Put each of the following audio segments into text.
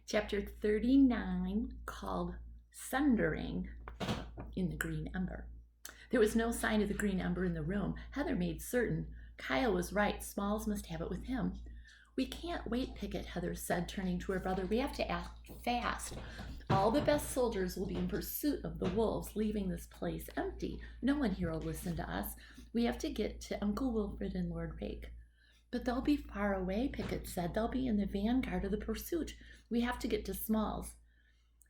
Chapter 39, called Sundering in the Green Ember. There was no sign of the green ember in the room. Heather made certain. Kyle was right. Smalls must have it with him. We can't wait, Pickett, Heather said, turning to her brother. We have to act fast. All the best soldiers will be in pursuit of the wolves, leaving this place empty. No one here will listen to us. We have to get to Uncle Wilfred and Lord Rake. But they'll be far away, Pickett said. They'll be in the vanguard of the pursuit. We have to get to Smalls.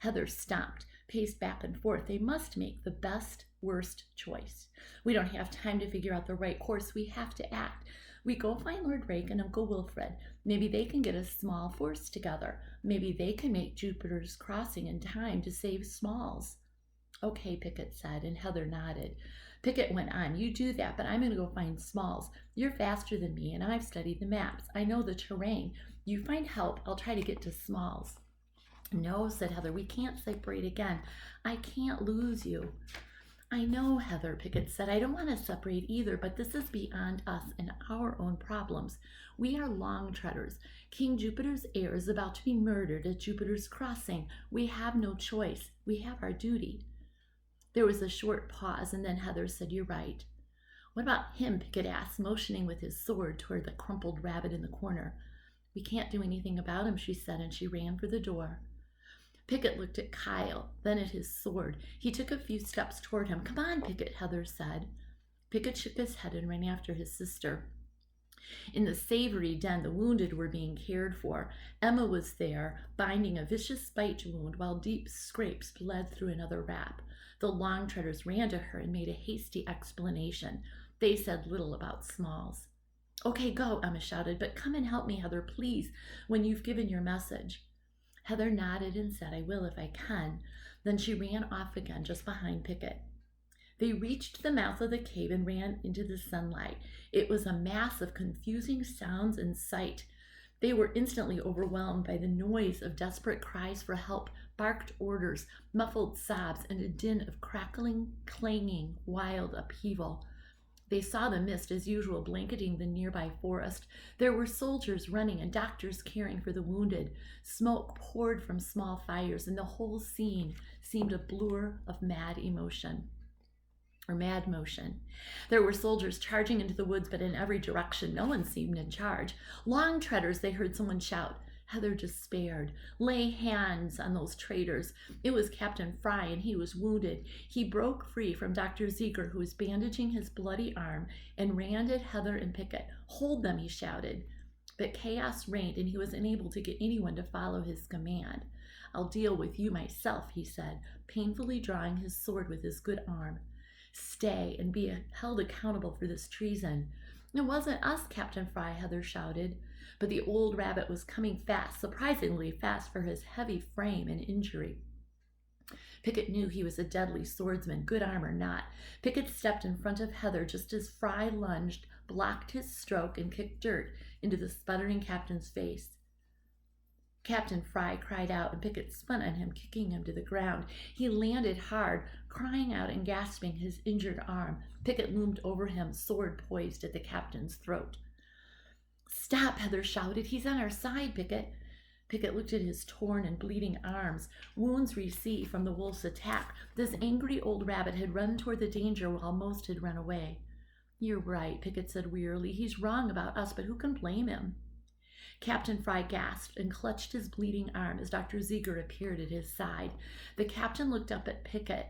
Heather stopped, paced back and forth. They must make the best, worst choice. We don't have time to figure out the right course. We have to act. We go find Lord Rake and Uncle Wilfred. Maybe they can get a small force together. Maybe they can make Jupiter's Crossing in time to save Smalls. Okay, Pickett said, and Heather nodded. Pickett went on. You do that, but I'm going to go find Smalls. You're faster than me, and I've studied the maps. I know the terrain. You find help. I'll try to get to Smalls. No, said Heather. We can't separate again. I can't lose you. I know, Heather, Pickett said. I don't want to separate either, but this is beyond us and our own problems. We are long treaders. King Jupiter's heir is about to be murdered at Jupiter's Crossing. We have no choice. We have our duty. There was a short pause, and then Heather said, You're right. What about him? Pickett asked, motioning with his sword toward the crumpled rabbit in the corner. We can't do anything about him, she said, and she ran for the door. Pickett looked at Kyle, then at his sword. He took a few steps toward him. Come on, Pickett, Heather said. Pickett shook his head and ran after his sister. In the savory den, the wounded were being cared for. Emma was there, binding a vicious bite wound while deep scrapes bled through another wrap. The long treaders ran to her and made a hasty explanation. They said little about Smalls. Okay, go, Emma shouted, but come and help me, Heather, please, when you've given your message. Heather nodded and said, I will if I can. Then she ran off again just behind Pickett. They reached the mouth of the cave and ran into the sunlight. It was a mass of confusing sounds and sight. They were instantly overwhelmed by the noise of desperate cries for help, barked orders, muffled sobs, and a din of crackling, clanging, wild upheaval. They saw the mist, as usual, blanketing the nearby forest. There were soldiers running and doctors caring for the wounded. Smoke poured from small fires, and the whole scene seemed a blur of mad motion. There were soldiers charging into the woods, but in every direction. No one seemed in charge. Long treaders, they heard someone shout. Heather despaired. Lay hands on those traitors. It was Captain Fry, and he was wounded. He broke free from Dr. Ziegler, who was bandaging his bloody arm, and ran at Heather and Pickett. Hold them, he shouted. But chaos reigned, and he was unable to get anyone to follow his command. I'll deal with you myself, he said, painfully drawing his sword with his good arm. Stay and be held accountable for this treason. It wasn't us, Captain Fry, Heather shouted. But the old rabbit was coming fast, surprisingly fast for his heavy frame and injury. Pickett knew he was a deadly swordsman, good arm or not. Pickett stepped in front of Heather just as Fry lunged, blocked his stroke, and kicked dirt into the sputtering captain's face. Captain Fry cried out, and Pickett spun on him, kicking him to the ground. He landed hard, crying out and gasping his injured arm. Pickett loomed over him, sword poised at the captain's throat. Stop, Heather shouted. He's on our side, Pickett. Pickett looked at his torn and bleeding arms, wounds received from the wolf's attack. This angry old rabbit had run toward the danger while most had run away. You're right, Pickett said wearily. He's wrong about us, but who can blame him? Captain Fry gasped and clutched his bleeding arm as Dr. Ziegler appeared at his side. The captain looked up at Pickett,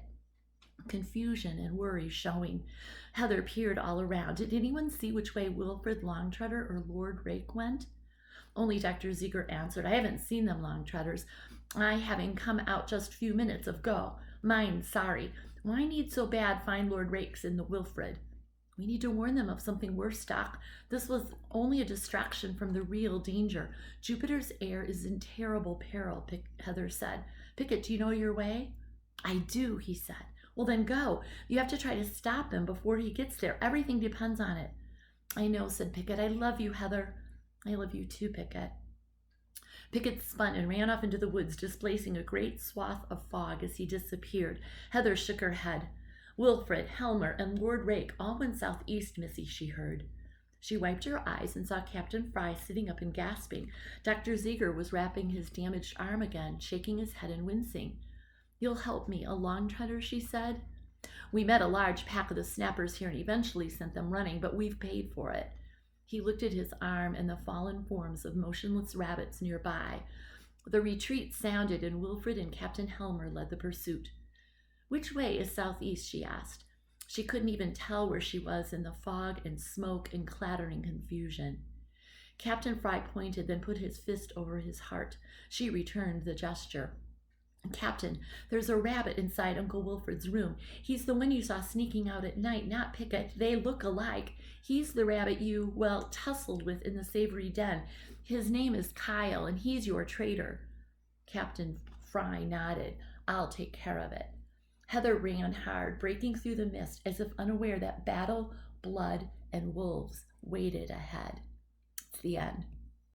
confusion and worry showing. Heather peered all around. Did anyone see which way Wilfred Longtreader or Lord Rake went? Only Dr. Ziegler answered, I haven't seen them, Longtreaders. I having come out just a few minutes ago. Mind, sorry. Why need so bad find Lord Rake's in the Wilfred? We need to warn them of something worse, Doc. This was only a distraction from the real danger. Jupiter's heir is in terrible peril, Heather said. Pickett, do you know your way? I do, he said. Well, then go. You have to try to stop him before he gets there. Everything depends on it. I know, said Pickett. I love you, Heather. I love you too, Pickett. Pickett spun and ran off into the woods, displacing a great swath of fog as he disappeared. Heather shook her head. Wilfred, Helmer, and Lord Rake all went southeast, Missy, she heard. She wiped her eyes and saw Captain Fry sitting up and gasping. Dr. Ziegler was wrapping his damaged arm again, shaking his head and wincing. "You'll help me along, Treader," she said. "We met a large pack of the snappers here and eventually sent them running, but we've paid for it." He looked at his arm and the fallen forms of motionless rabbits nearby. The retreat sounded, and Wilfred and Captain Helmer led the pursuit. "Which way is southeast?" she asked. She couldn't even tell where she was in the fog and smoke and clattering confusion. Captain Fry pointed, then put his fist over his heart. She returned the gesture. "Captain, there's a rabbit inside Uncle Wilfred's room. He's the one you saw sneaking out at night, not Pickett. They look alike. He's the rabbit you, well, tussled with in the savory den. His name is Kyle, and he's your traitor." Captain Fry nodded. "I'll take care of it." Heather ran hard, breaking through the mist as if unaware that battle, blood, and wolves waited ahead. It's the end.